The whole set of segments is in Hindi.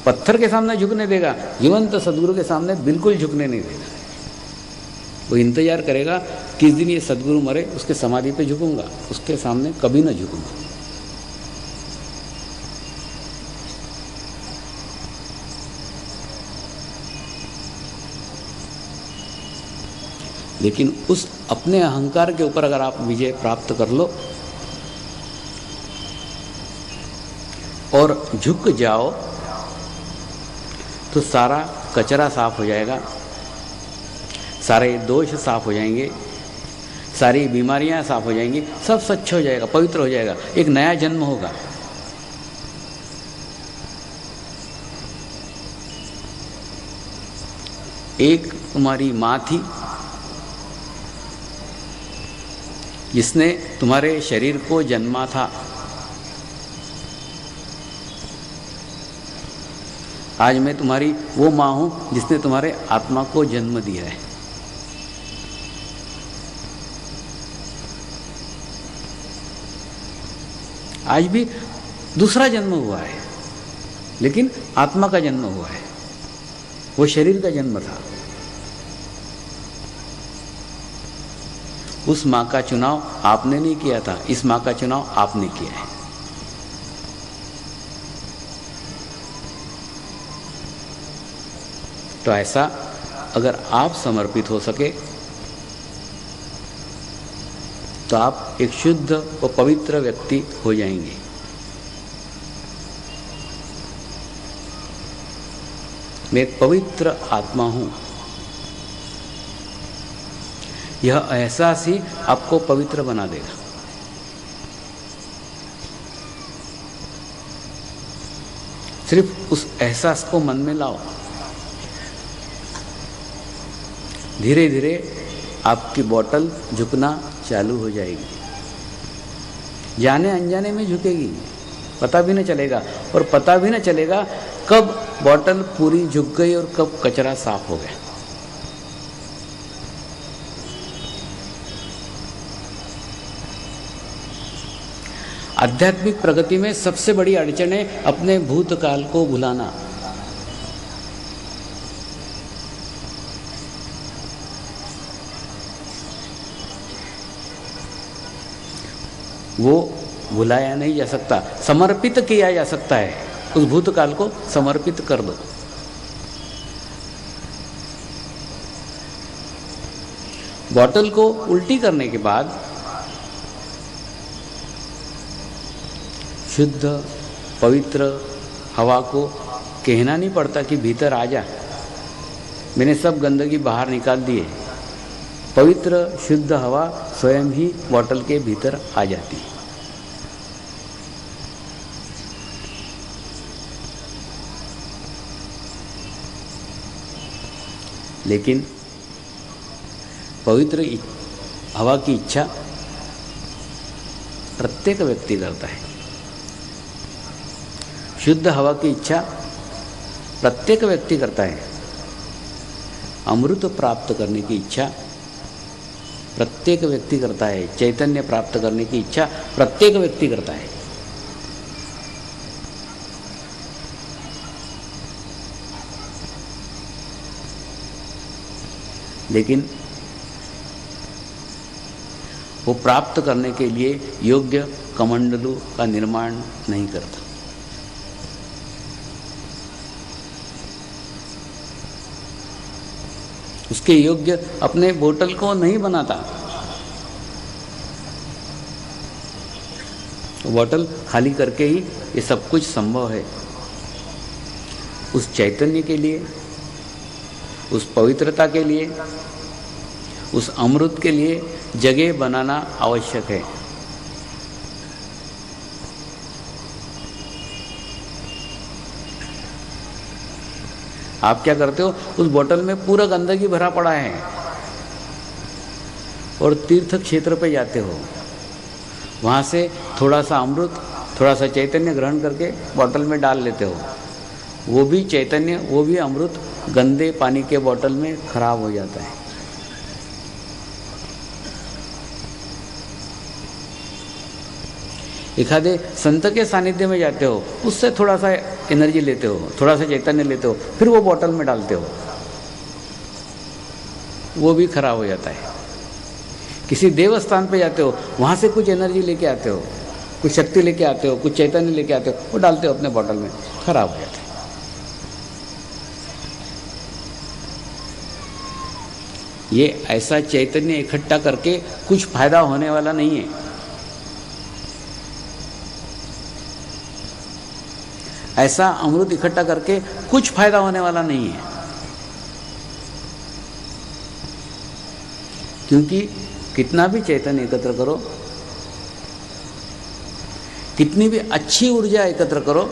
पत्थर के सामने झुकने देगा, जीवंत सदगुरु के सामने बिल्कुल झुकने नहीं देगा। वो इंतजार करेगा किस दिन ये सदगुरु मरे, उसके समाधि पे झुकूंगा, उसके सामने कभी ना झुकूंगा। लेकिन उस अपने अहंकार के ऊपर अगर आप विजय प्राप्त कर लो और झुक जाओ तो सारा कचरा साफ हो जाएगा, सारे दोष साफ हो जाएंगे, सारी बीमारियां साफ हो जाएंगी, सब स्वच्छ हो जाएगा, पवित्र हो जाएगा, एक नया जन्म होगा। एक तुम्हारी माँ थी जिसने तुम्हारे शरीर को जन्मा था। आज मैं तुम्हारी वो माँ हूं जिसने तुम्हारे आत्मा को जन्म दिया है। आज भी दूसरा जन्म हुआ है, लेकिन आत्मा का जन्म हुआ है, वो शरीर का जन्म था। उस माँ का चुनाव आपने नहीं किया था, इस माँ का चुनाव आपने किया है। तो ऐसा अगर आप समर्पित हो सके तो आप एक शुद्ध व पवित्र व्यक्ति हो जाएंगे। मैं एक पवित्र आत्मा हूं, यह एहसास ही आपको पवित्र बना देगा। सिर्फ उस एहसास को मन में लाओ, धीरे धीरे आपकी बोतल झुकना चालू हो जाएगी। जाने अनजाने में झुकेगी, पता भी न चलेगा, और पता भी न चलेगा कब बोतल पूरी झुक गई और कब कचरा साफ हो गया। आध्यात्मिक प्रगति में सबसे बड़ी अड़चन है अपने भूतकाल को भुलाना। वो भुलाया नहीं जा सकता, समर्पित किया जा सकता है। उस भूतकाल को समर्पित कर दो। बोतल को उल्टी करने के बाद शुद्ध पवित्र हवा को कहना नहीं पड़ता कि भीतर आ जा, मैंने सब गंदगी बाहर निकाल दी है। पवित्र शुद्ध हवा स्वयं ही बोतल के भीतर आ जाती है। लेकिन पवित्र हवा की इच्छा प्रत्येक व्यक्ति करता है, शुद्ध हवा की इच्छा प्रत्येक व्यक्ति करता है, अमृत प्राप्त करने की इच्छा प्रत्येक व्यक्ति करता है, चैतन्य प्राप्त करने की इच्छा प्रत्येक व्यक्ति करता है। लेकिन वो प्राप्त करने के लिए योग्य कमंडलों का निर्माण नहीं करता। उसके योग्य अपने बोतल को नहीं बनाता। बोतल खाली करके ही ये सब कुछ संभव है। उस चैतन्य के लिए, उस पवित्रता के लिए, उस अमृत के लिए जगह बनाना आवश्यक है। आप क्या करते हो, उस बोतल में पूरा गंदगी भरा पड़ा है और तीर्थ क्षेत्र पे जाते हो, वहाँ से थोड़ा सा अमृत, थोड़ा सा चैतन्य ग्रहण करके बोतल में डाल लेते हो। वो भी चैतन्य, वो भी अमृत गंदे पानी के बोतल में खराब हो जाता है। एखादे संत के सानिध्य में जाते हो, उससे थोड़ा सा एनर्जी लेते हो, थोड़ा सा चैतन्य लेते हो, फिर वो बॉटल में डालते हो, वो भी खराब हो जाता है। किसी देवस्थान पे जाते हो, वहाँ से कुछ एनर्जी लेके आते हो, कुछ शक्ति लेके आते हो, कुछ चैतन्य लेके आते हो, वो डालते हो अपने बॉटल में, खराब हो जाता है। ये ऐसा चैतन्य इकट्ठा करके कुछ फायदा होने वाला नहीं है। ऐसा अमृत इकट्ठा करके कुछ फायदा होने वाला नहीं है, क्योंकि कितना भी चैतन्य एकत्र करो, कितनी भी अच्छी ऊर्जा एकत्र करो,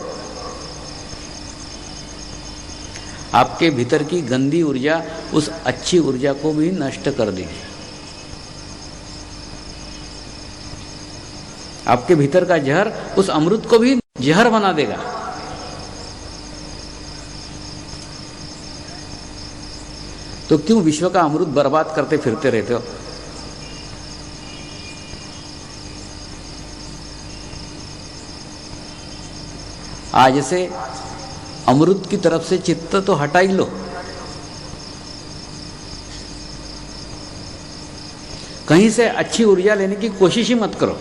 आपके भीतर की गंदी ऊर्जा उस अच्छी ऊर्जा को भी नष्ट कर देगी। आपके भीतर का जहर उस अमृत को भी जहर बना देगा। तो क्यों विश्व का अमृत बर्बाद करते फिरते रहते हो? आज से अमृत की तरफ से चित्त तो हटा ही लो। कहीं से अच्छी ऊर्जा लेने की कोशिश ही मत करो।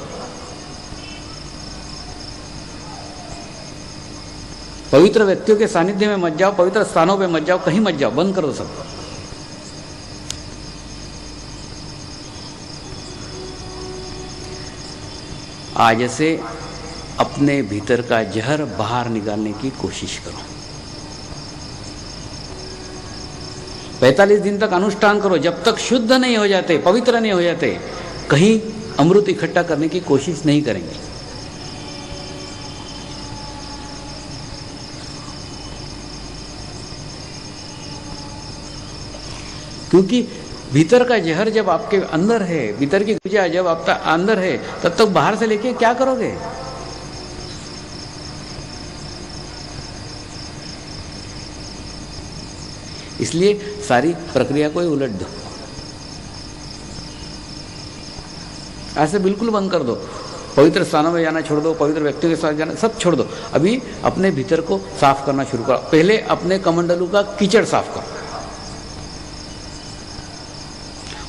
पवित्र व्यक्तियों के सानिध्य में मत जाओ, पवित्र स्थानों पे मत जाओ, कहीं मत जाओ, बंद करो सब। आज से अपने भीतर का जहर बाहर निकालने की कोशिश करो। 45 दिन तक अनुष्ठान करो, जब तक शुद्ध नहीं हो जाते, पवित्र नहीं हो जाते, कहीं अमृत इकट्ठा करने की कोशिश नहीं करेंगे। क्योंकि भीतर का जहर जब आपके अंदर है, भीतर की ऊर्जा जब आपका अंदर है, तब तक बाहर से लेके क्या करोगे? इसलिए सारी प्रक्रिया को ही उलट दो, ऐसे बिल्कुल बंद कर दो। पवित्र स्थानों में जाना छोड़ दो, पवित्र व्यक्तियों के साथ जाना सब छोड़ दो। अभी अपने भीतर को साफ करना शुरू करो। पहले अपने कमंडलू का कीचड़ साफ करो,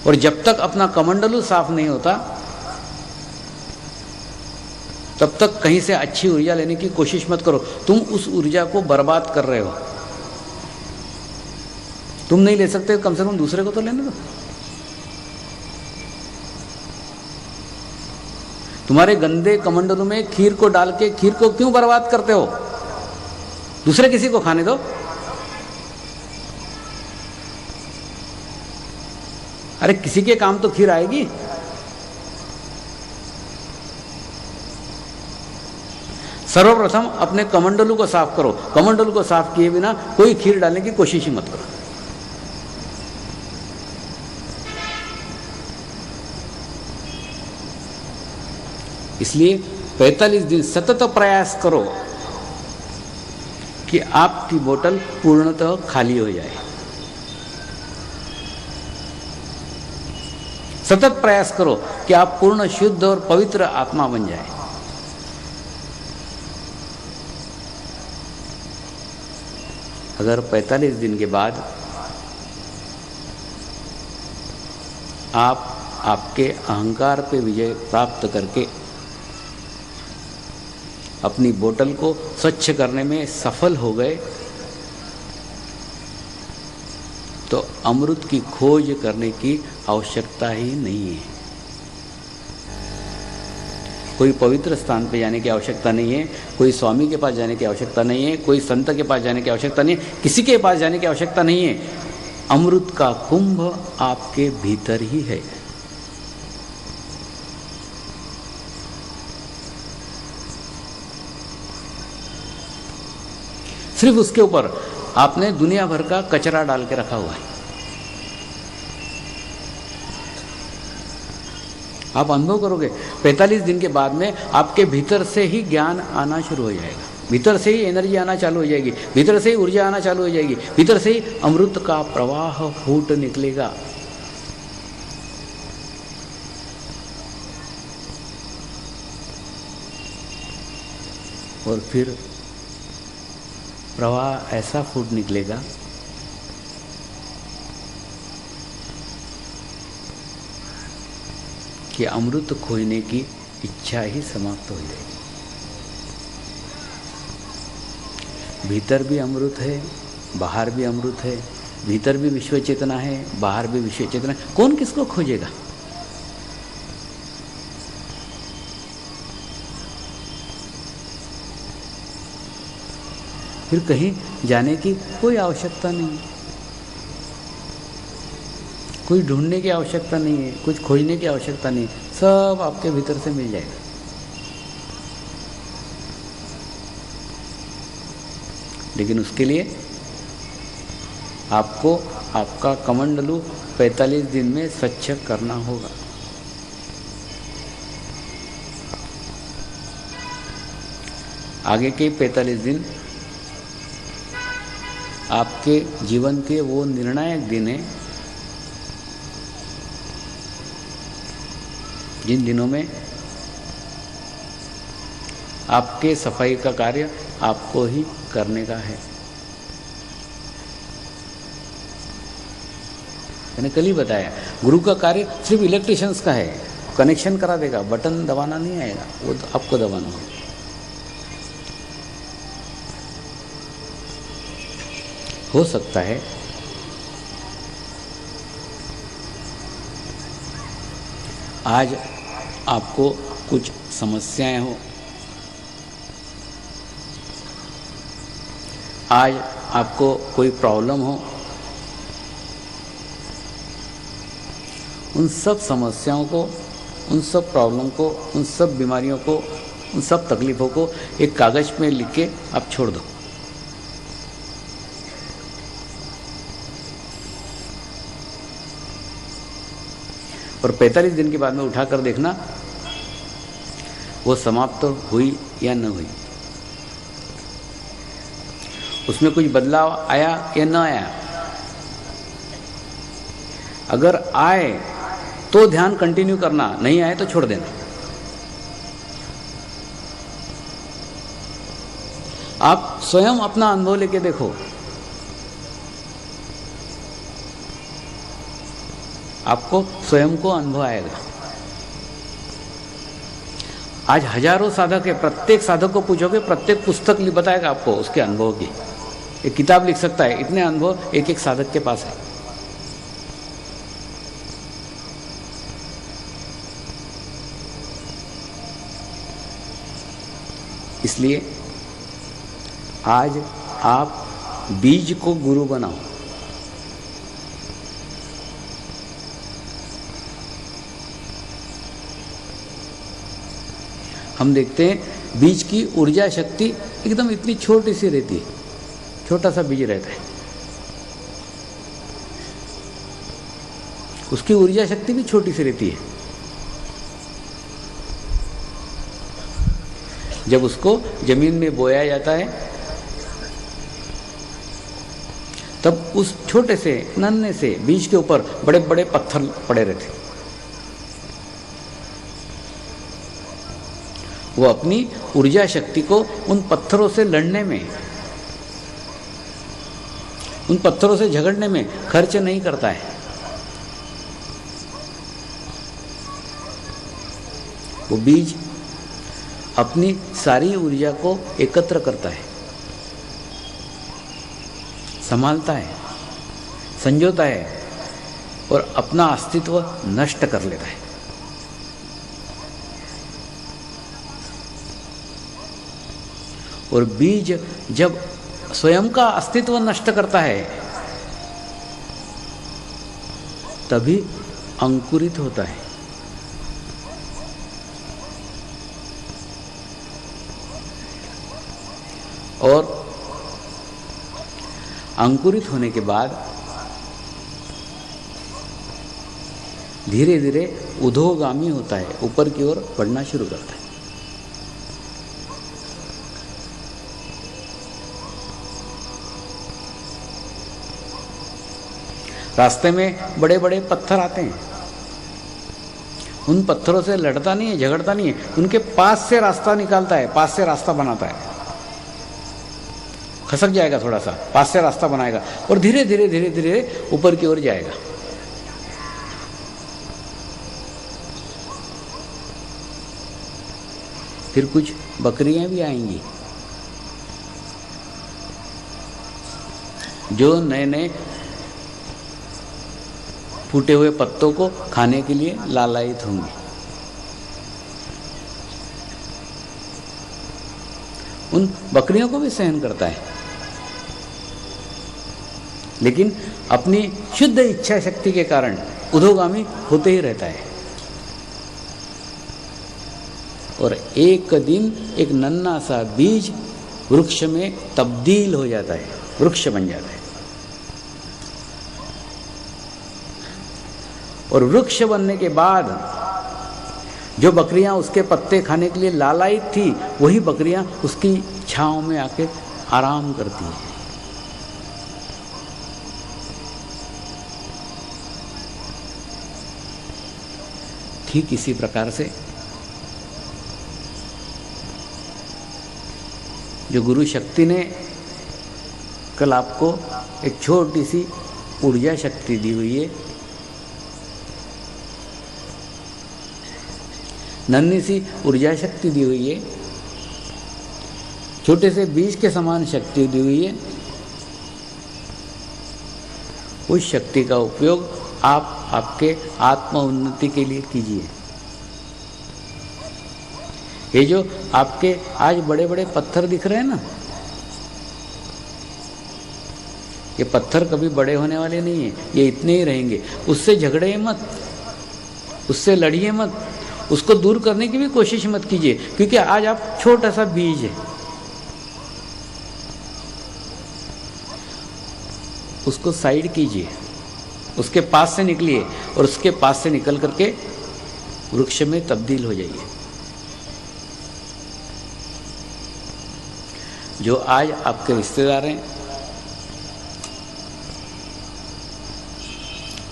और जब तक अपना कमंडलू साफ नहीं होता, तब तक कहीं से अच्छी ऊर्जा लेने की कोशिश मत करो। तुम उस ऊर्जा को बर्बाद कर रहे हो। तुम नहीं ले सकते, कम से कम दूसरे को तो लेने दो। तुम्हारे गंदे कमंडलों में खीर को डाल के खीर को क्यों बर्बाद करते हो? दूसरे किसी को खाने दो। अरे किसी के काम तो खीर आएगी। सर्वप्रथम अपने कमंडलू को साफ करो। कमंडलू को साफ किए बिना कोई खीर डालने की कोशिश ही मत करो। इसलिए 45 दिन सतत प्रयास करो कि आपकी बोतल पूर्णतः खाली हो जाए। सतत प्रयास करो कि आप पूर्ण शुद्ध और पवित्र आत्मा बन जाए। अगर 45 दिन के बाद आप आपके अहंकार पे विजय प्राप्त करके अपनी बोतल को स्वच्छ करने में सफल हो गए, तो अमृत की खोज करने की आवश्यकता ही नहीं है। कोई पवित्र स्थान पर जाने की आवश्यकता नहीं है, कोई स्वामी के पास जाने की आवश्यकता नहीं है, कोई संत के पास जाने की आवश्यकता नहीं है, किसी के पास जाने की आवश्यकता नहीं है। अमृत का कुंभ आपके भीतर ही है। सिर्फ उसके ऊपर आपने दुनिया भर का कचरा डाल के रखा हुआ है। आप अनुभव करोगे 45 दिन के बाद में आपके भीतर से ही ज्ञान आना शुरू हो जाएगा, भीतर से ही एनर्जी आना चालू हो जाएगी, भीतर से ही ऊर्जा आना चालू हो जाएगी, भीतर से ही अमृत का प्रवाह फूट निकलेगा। और फिर प्रवाह ऐसा फूट निकलेगा कि अमृत खोजने की इच्छा ही समाप्त हो जाएगी। भीतर भी अमृत है, बाहर भी अमृत है, भीतर भी विश्व चेतना है, बाहर भी विश्व चेतना है। कौन किसको खोजेगा? फिर कहीं जाने की कोई आवश्यकता नहीं, कोई ढूंढने की आवश्यकता नहीं है, कुछ खोजने की आवश्यकता नहीं, सब आपके भीतर से मिल जाएगा। लेकिन उसके लिए आपको आपका कमंडलू 45 दिन में स्वच्छ करना होगा। आगे के 45 दिन आपके जीवन के वो निर्णायक दिन हैं जिन दिनों में आपके सफाई का कार्य आपको ही करने का है। मैंने कल ही बताया, गुरु का कार्य सिर्फ इलेक्ट्रिशियंस का है, कनेक्शन करा देगा, बटन दबाना नहीं आएगा, वो तो आपको दबाना होगा। हो सकता है आज आपको कुछ समस्याएं हो, आज आपको कोई प्रॉब्लम हो, उन सब समस्याओं को, उन सब प्रॉब्लम को, उन सब बीमारियों को, उन सब तकलीफ़ों को एक कागज़ में लिख के आप छोड़ दो। और 45 दिन के बाद में उठाकर देखना वो समाप्त हुई या न हुई, उसमें कुछ बदलाव आया या न आया। अगर आए तो ध्यान कंटिन्यू करना, नहीं आए तो छोड़ देना। आप स्वयं अपना अनुभव लेके देखो, आपको स्वयं को अनुभव आएगा। आज हजारों साधक है, प्रत्येक साधक को पूछोगे, प्रत्येक पुस्तक बताएगा आपको उसके अनुभव की। एक किताब लिख सकता है, इतने अनुभव एक एक साधक के पास है। इसलिए आज आप बीज को गुरु बनाओ। हम देखते हैं बीज की ऊर्जा शक्ति एकदम इतनी छोटी सी रहती है, छोटा सा बीज रहता है, उसकी ऊर्जा शक्ति भी छोटी सी रहती है। जब उसको जमीन में बोया जाता है तब उस छोटे से नन्हे से बीज के ऊपर बड़े बड़े पत्थर पड़े रहते हैं। वो अपनी ऊर्जा शक्ति को उन पत्थरों से लड़ने में, उन पत्थरों से झगड़ने में खर्च नहीं करता है। वो बीज अपनी सारी ऊर्जा को एकत्र करता है, संभालता है, संजोता है और अपना अस्तित्व नष्ट कर लेता है। और बीज जब स्वयं का अस्तित्व नष्ट करता है तभी अंकुरित होता है। और अंकुरित होने के बाद धीरे धीरे ऊर्ध्वगामी होता है, ऊपर की ओर बढ़ना शुरू करता है। रास्ते में बड़े बड़े पत्थर आते हैं, उन पत्थरों से लड़ता नहीं है, झगड़ता नहीं है, उनके पास से रास्ता निकालता है, पास से रास्ता बनाता है। खसक जाएगा, थोड़ा सा पास से रास्ता बनाएगा और धीरे धीरे धीरे धीरे ऊपर की ओर जाएगा। फिर कुछ बकरियां भी आएंगी जो नए नए फूटे हुए पत्तों को खाने के लिए लालायित होंगी। उन बकरियों को भी सहन करता है, लेकिन अपनी शुद्ध इच्छा शक्ति के कारण उधोगामी होते ही रहता है। और एक दिन एक नन्हा सा बीज वृक्ष में तब्दील हो जाता है, वृक्ष बन जाता है। और वृक्ष बनने के बाद जो बकरियां उसके पत्ते खाने के लिए लालायित थी, वही बकरियां उसकी छांव में आके आराम करती हैं। ठीक इसी प्रकार से जो गुरु शक्ति ने कल आपको एक छोटी सी ऊर्जा शक्ति दी हुई है, नन्ही सी ऊर्जा शक्ति दी हुई है, छोटे से बीज के समान शक्ति दी हुई है, उस शक्ति का उपयोग आप आपके आत्म उन्नति के लिए कीजिए। ये जो आपके आज बड़े बड़े पत्थर दिख रहे हैं ना, ये पत्थर कभी बड़े होने वाले नहीं है, ये इतने ही रहेंगे। उससे झगड़े मत, उससे लड़िए मत, उसको दूर करने की भी कोशिश मत कीजिए, क्योंकि आज आप छोटा सा बीज है। उसको साइड कीजिए, उसके पास से निकलिए और उसके पास से निकल करके वृक्ष में तब्दील हो जाइए। जो आज आपके रिश्तेदार हैं,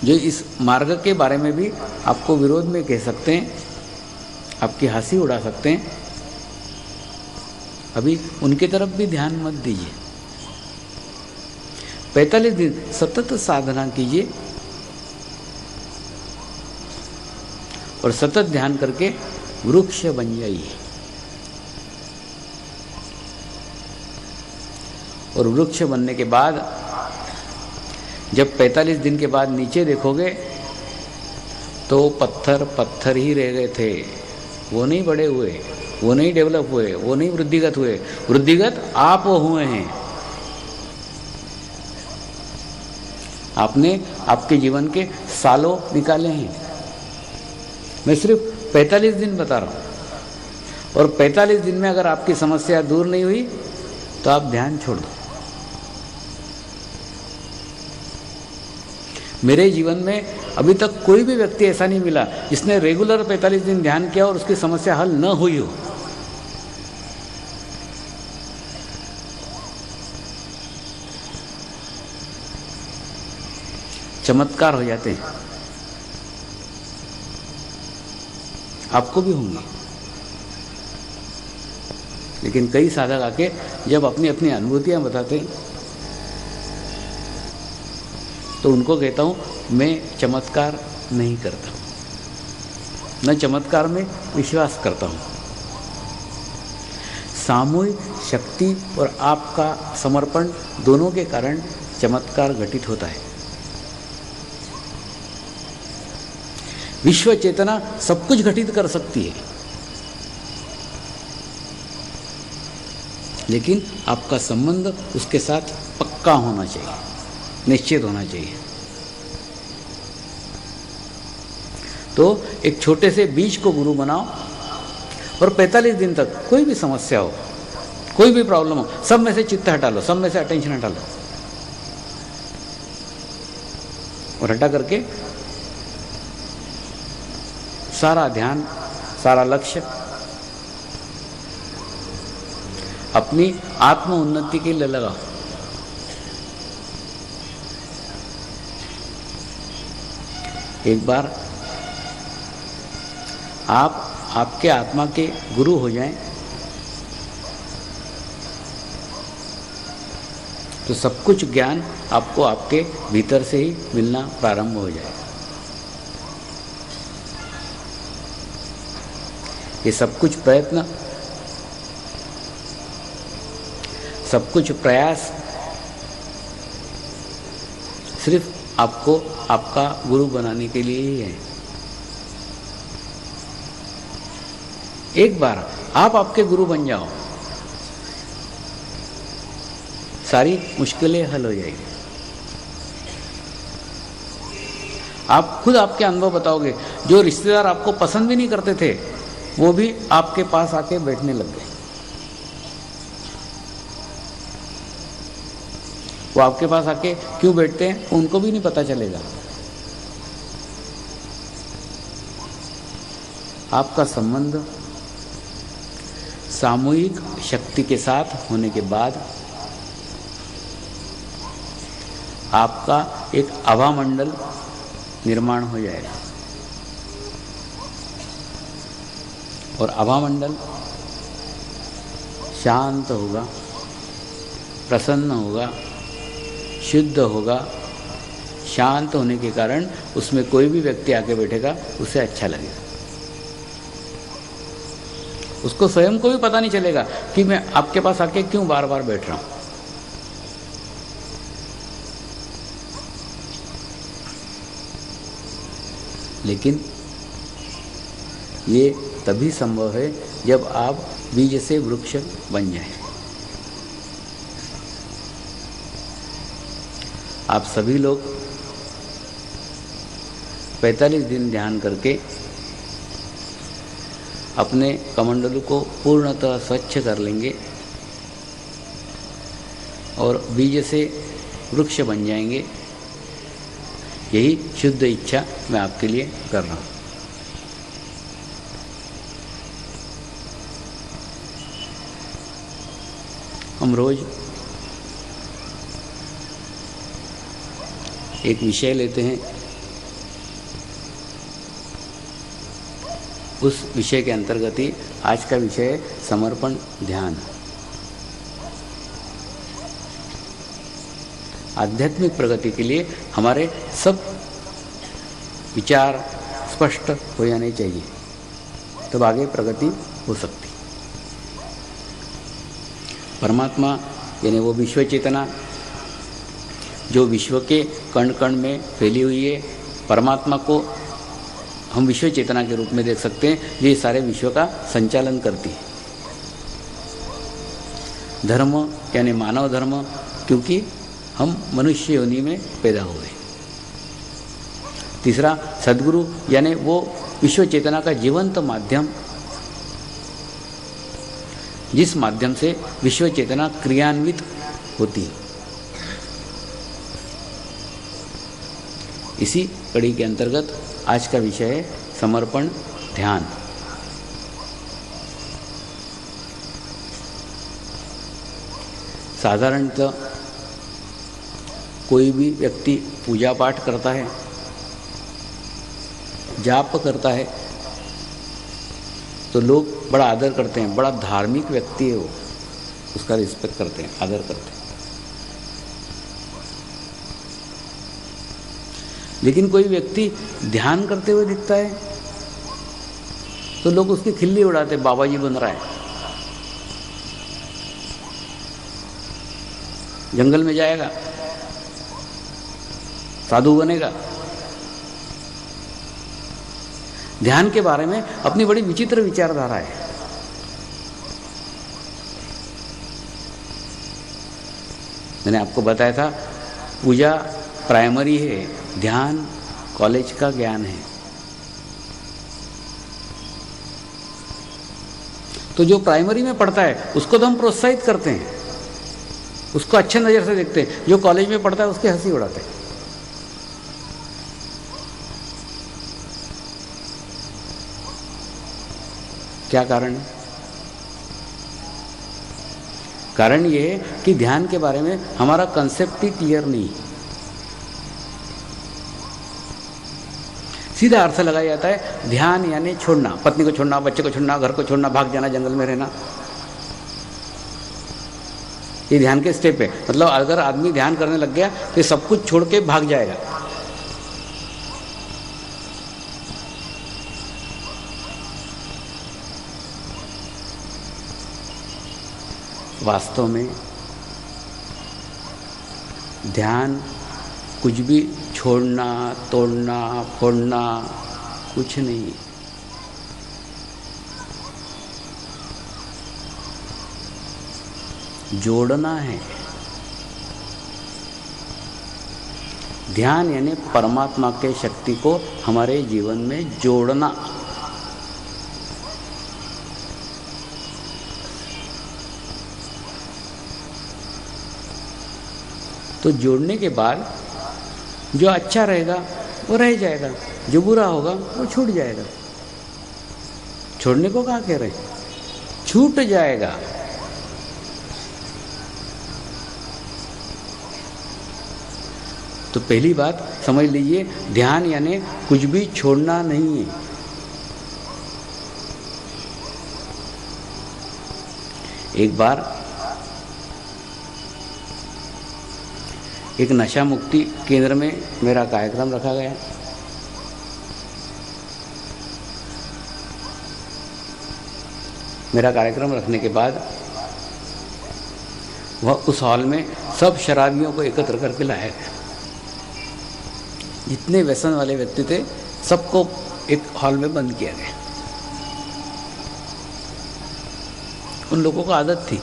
जो इस मार्ग के बारे में भी आपको विरोध में कह सकते हैं, आपकी हंसी उड़ा सकते हैं, अभी उनकी तरफ भी ध्यान मत दीजिए। 45 दिन सतत साधना कीजिए और सतत ध्यान करके वृक्ष बन जाइए। और वृक्ष बनने के बाद जब 45 दिन के बाद नीचे देखोगे तो पत्थर पत्थर ही रह गए थे, वो नहीं बड़े हुए, वो नहीं डेवलप हुए, वो नहीं वृद्धिगत हुए। वृद्धिगत आप हुए हैं। आपने आपके जीवन के सालों निकाले हैं। मैं सिर्फ 45 दिन बता रहा हूँ, और 45 दिन में अगर आपकी समस्या दूर नहीं हुई तो आप ध्यान छोड़ दो। मेरे जीवन में अभी तक कोई भी व्यक्ति ऐसा नहीं मिला जिसने रेगुलर 45 दिन ध्यान किया और उसकी समस्या हल न हुई हो। चमत्कार हो जाते हैं, आपको भी होंगे। लेकिन कई साधक आके जब अपनी अपनी अनुभूतियां बताते हैं तो उनको कहता हूं मैं चमत्कार नहीं करता, मैं चमत्कार में विश्वास करता हूं। सामूहिक शक्ति और आपका समर्पण दोनों के कारण चमत्कार घटित होता है। विश्व चेतना सब कुछ घटित कर सकती है, लेकिन आपका संबंध उसके साथ पक्का होना चाहिए, निश्चित होना चाहिए। तो एक छोटे से बीज को गुरु बनाओ और 45 दिन तक कोई भी समस्या हो, कोई भी प्रॉब्लम हो, सब में से चित्त हटा लो, सब में से अटेंशन हटा लो और हटा करके सारा ध्यान, सारा लक्ष्य अपनी आत्म उन्नति के लिए लगाओ। एक बार आप आपके आत्मा के गुरु हो जाएं तो सब कुछ ज्ञान आपको आपके भीतर से ही मिलना प्रारंभ हो जाएगा। ये सब कुछ प्रयत्न, सब कुछ प्रयास सिर्फ आपको आपका गुरु बनाने के लिए ही है। एक बार आप आपके गुरु बन जाओ, सारी मुश्किलें हल हो जाएगी। आप खुद आपके अनुभव बताओगे, जो रिश्तेदार आपको पसंद भी नहीं करते थे वो भी आपके पास आके बैठने लग गए। वो आपके पास आके क्यों बैठते हैं उनको भी नहीं पता चलेगा। आपका संबंध सामूहिक शक्ति के साथ होने के बाद आपका एक आभा मंडल निर्माण हो जाएगा, और आभा मंडल शांत होगा, प्रसन्न होगा, शुद्ध होगा। शांत होने के कारण उसमें कोई भी व्यक्ति आके बैठेगा उसे अच्छा लगेगा। उसको स्वयं को भी पता नहीं चलेगा कि मैं आपके पास आके क्यों बार बार बैठ रहा हूं। लेकिन ये तभी संभव है जब आप बीज से वृक्ष बन जाएं। आप सभी लोग 45 दिन ध्यान करके अपने कमंडलू को पूर्णतः स्वच्छ कर लेंगे और बीज से वृक्ष बन जाएंगे। यही शुद्ध इच्छा मैं आपके लिए कर रहा हूँ। हम रोज एक विषय लेते हैं, उस विषय के अंतर्गत ही आज का विषय है समर्पण ध्यान। आध्यात्मिक प्रगति के लिए हमारे सब विचार स्पष्ट हो जाने चाहिए, तब आगे प्रगति हो सकती। परमात्मा यानी वो विश्व चेतना जो विश्व के कण कण में फैली हुई है, परमात्मा को हम विश्व चेतना के रूप में देख सकते हैं, ये सारे विश्व का संचालन करती है। धर्म यानी मानव धर्म, क्योंकि हम मनुष्य योनि में पैदा हुए। तीसरा सद्गुरु यानी वो विश्व चेतना का जीवंत माध्यम, जिस माध्यम से विश्व चेतना क्रियान्वित होती है। इसी कड़ी के अंतर्गत आज का विषय है समर्पण ध्यान। साधारणतः कोई भी व्यक्ति पूजा पाठ करता है, जाप करता है, तो लोग बड़ा आदर करते हैं, बड़ा धार्मिक व्यक्ति है वो, उसका रिस्पेक्ट करते हैं, आदर करते हैं। लेकिन कोई व्यक्ति ध्यान करते हुए दिखता है तो लोग उसकी खिल्ली उड़ाते, बाबा जी बन रहा है। जंगल में जाएगा, साधु बनेगा। ध्यान के बारे में अपनी बड़ी विचित्र विचारधारा है। मैंने आपको बताया था पूजा प्राइमरी है, ध्यान कॉलेज का ज्ञान है। तो जो प्राइमरी में पढ़ता है उसको तो हम प्रोत्साहित करते हैं, उसको अच्छे नज़र से देखते हैं। जो कॉलेज में पढ़ता है उसकी हंसी उड़ाते हैं। क्या कारण है? कारण ये है कि ध्यान के बारे में हमारा कंसेप्ट ही क्लियर नहीं है। सीधा अर्थ लगाया जाता है ध्यान यानी छोड़ना, पत्नी को छोड़ना, बच्चे को छोड़ना, घर को छोड़ना, भाग जाना, जंगल में रहना। ये ध्यान के स्टेप है। मतलब अगर आदमी ध्यान करने लग गया तो ये सब कुछ छोड़ के भाग जाएगा। वास्तव में ध्यान कुछ भी छोड़ना, तोड़ना, फोड़ना कुछ नहीं। जोड़ना है। ध्यान यानी परमात्मा के शक्ति को हमारे जीवन में जोड़ना। तो जोड़ने के बाद जो अच्छा रहेगा वो रह जाएगा, जो बुरा होगा वो छूट जाएगा। छोड़ने को कहाँ कह रहे हैं, छूट जाएगा। तो पहली बात समझ लीजिए, ध्यान यानी कुछ भी छोड़ना नहीं है। एक बार एक नशा मुक्ति केंद्र में मेरा कार्यक्रम रखा गया। मेरा कार्यक्रम रखने के बाद वह उस हॉल में सब शराबियों को एकत्र करके लाया गया। जितने व्यसन वाले व्यक्ति थे सबको एक हॉल में बंद किया गया। उन लोगों को आदत थी,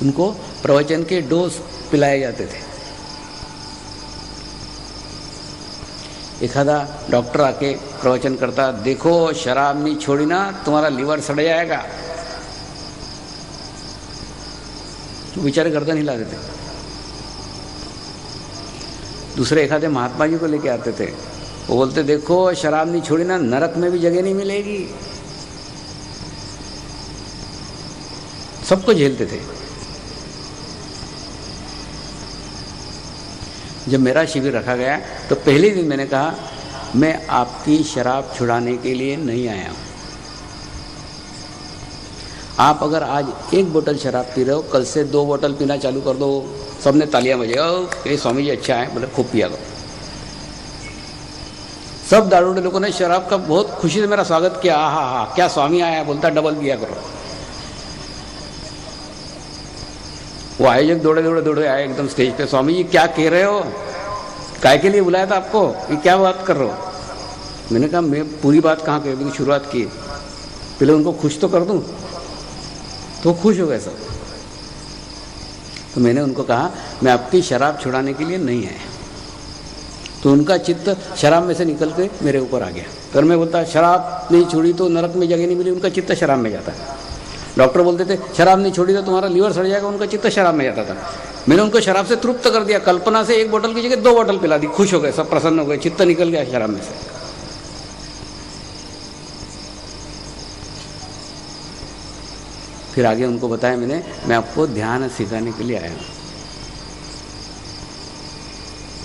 उनको प्रवचन के डोज पिलाए जाते थे। एक आधा डॉक्टर आके प्रवचन करता, देखो शराब नहीं छोड़ी ना तुम्हारा लीवर सड़ जाएगा, तो बेचारे गर्दन हिला देते। दूसरे एक आधे महात्मा जी को लेके आते थे, वो बोलते देखो शराब नहीं छोड़ी ना नरक में भी जगह नहीं मिलेगी। सबको झेलते थे। जब मेरा शिविर रखा गया तो पहले दिन मैंने कहा, मैं आपकी शराब छुड़ाने के लिए नहीं आया हूँ। आप अगर आज एक बोतल शराब पी रहे हो, कल से 2 बोतल पीना चालू कर दो। सबने तालियां बजाई, स्वामी जी अच्छा है, बोले खूब पिया करो। सब दारूडे लोगों ने शराब का बहुत खुशी से मेरा स्वागत किया। हा क्या स्वामी आया, बोलता डबल पिया करो। वो आयोजक दौड़े आए एकदम स्टेज पे, स्वामी जी क्या कह रहे हो, काय के लिए बुलाया था आपको, ये क्या बात कर रहे हो। मैंने कहा मैं पूरी बात कहाँ कह दी, शुरुआत की, पहले उनको खुश तो कर दूं। तो खुश हो गए सब। तो मैंने उनको कहा मैं आपकी शराब छुड़ाने के लिए नहीं आया। तो उनका चित्त शराब में से निकल के मेरे ऊपर आ गया। अगर मैं बोलता शराब नहीं छोड़ी तो नरक में जगह नहीं मिली, उनका चित्त शराब में जाता है। डॉक्टर बोलते थे शराब नहीं छोड़ी तो तुम्हारा लीवर सड़ जाएगा, उनका चित्त शराब में जाता था। मैंने उनको शराब से तृप्त कर दिया। कल्पना से 1 बोतल की जगह 2 बोतल पिला दी, खुश हो गए, सब प्रसन्न हो गए, चित्त निकल गया शराब में से। फिर आगे उनको बताया मैंने, मैं आपको ध्यान सिखाने के लिए आया हूँ।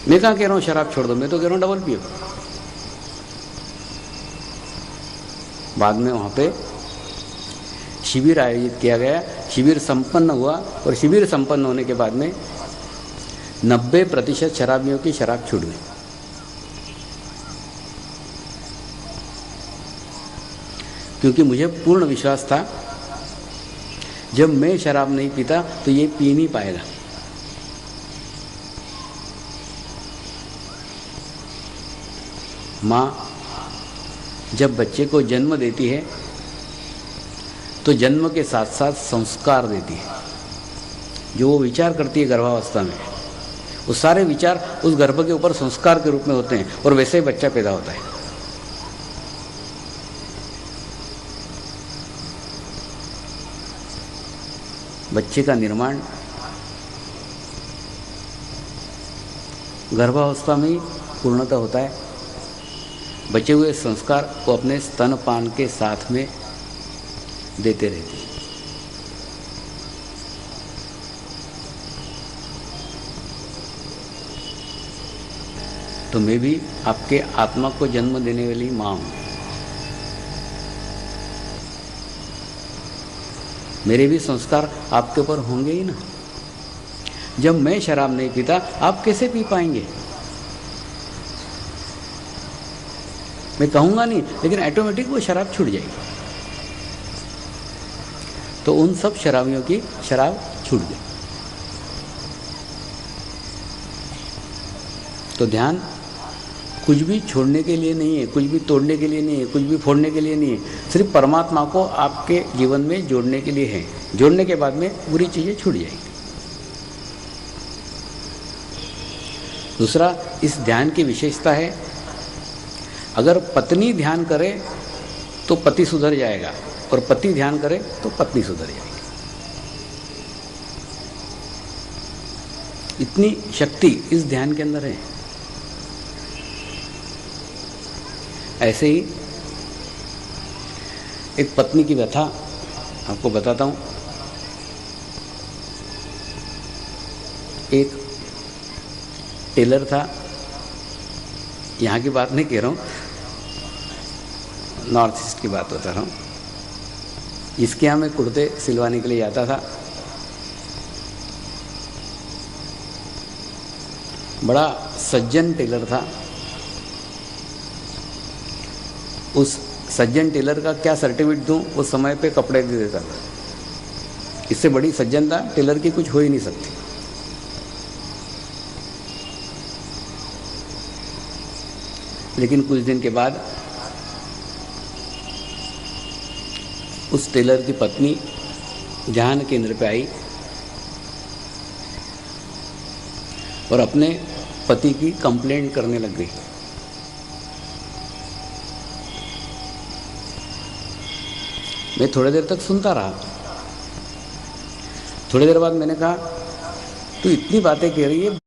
मैं कहाँ कह रहा हूँ शराब छोड़ दो, मैं तो कह रहा हूँ डबल पियो। बाद में वहाँ पे शिविर आयोजित किया गया। शिविर संपन्न हुआ और शिविर संपन्न होने के बाद में 90% शराबियों की शराब छूट गई। क्योंकि मुझे पूर्ण विश्वास था जब मैं शराब नहीं पीता तो ये पी नहीं पाएगा। माँ जब बच्चे को जन्म देती है तो जन्म के साथ साथ संस्कार देती है। जो वो विचार करती है गर्भावस्था में, वो सारे विचार उस गर्भ के ऊपर संस्कार के रूप में होते हैं और वैसे ही बच्चा पैदा होता है। बच्चे का निर्माण गर्भावस्था में ही पूर्णतः होता है। बचे हुए संस्कार को अपने स्तनपान के साथ में देते रहते हैं। तो मैं भी आपके आत्मा को जन्म देने वाली माँ हूँ। मेरे भी संस्कार आपके ऊपर होंगे ही ना। जब मैं शराब नहीं पीता, आप कैसे पी पाएंगे? मैं कहूंगा नहीं, लेकिन ऑटोमेटिक वो शराब छूट जाएगी। तो उन सब शराबियों की शराब छूट गई। तो ध्यान कुछ भी छोड़ने के लिए नहीं है, कुछ भी तोड़ने के लिए नहीं है, कुछ भी फोड़ने के लिए नहीं है, सिर्फ परमात्मा को आपके जीवन में जोड़ने के लिए है। जोड़ने के बाद में बुरी चीजें छूट जाएंगी। दूसरा, इस ध्यान की विशेषता है, अगर पत्नी ध्यान करे तो पति सुधर जाएगा, और पति ध्यान करे तो पत्नी सुधर जाएगी। इतनी शक्ति इस ध्यान के अंदर है। ऐसे ही एक पत्नी की व्यथा आपको बताता हूं। एक टेलर था, यहाँ की बात नहीं कह रहा हूँ, नॉर्थ ईस्ट की बात बता रहा हूँ। इसके यहाँ मैं कुर्ते सिलवाने के लिए जाता था। बड़ा सज्जन टेलर था। उस सज्जन टेलर का क्या सर्टिफिकेट दूं, उस समय पे कपड़े दे देता था। इससे बड़ी सज्जनता टेलर की कुछ हो ही नहीं सकती। लेकिन कुछ दिन के बाद उस टेलर की पत्नी ध्यान केंद्र पे आई और अपने पति की कंप्लेंट करने लग गई। मैं थोड़ी देर तक सुनता रहा। थोड़ी देर बाद मैंने कहा, तू इतनी बातें कह रही है,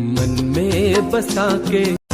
मन में बसा के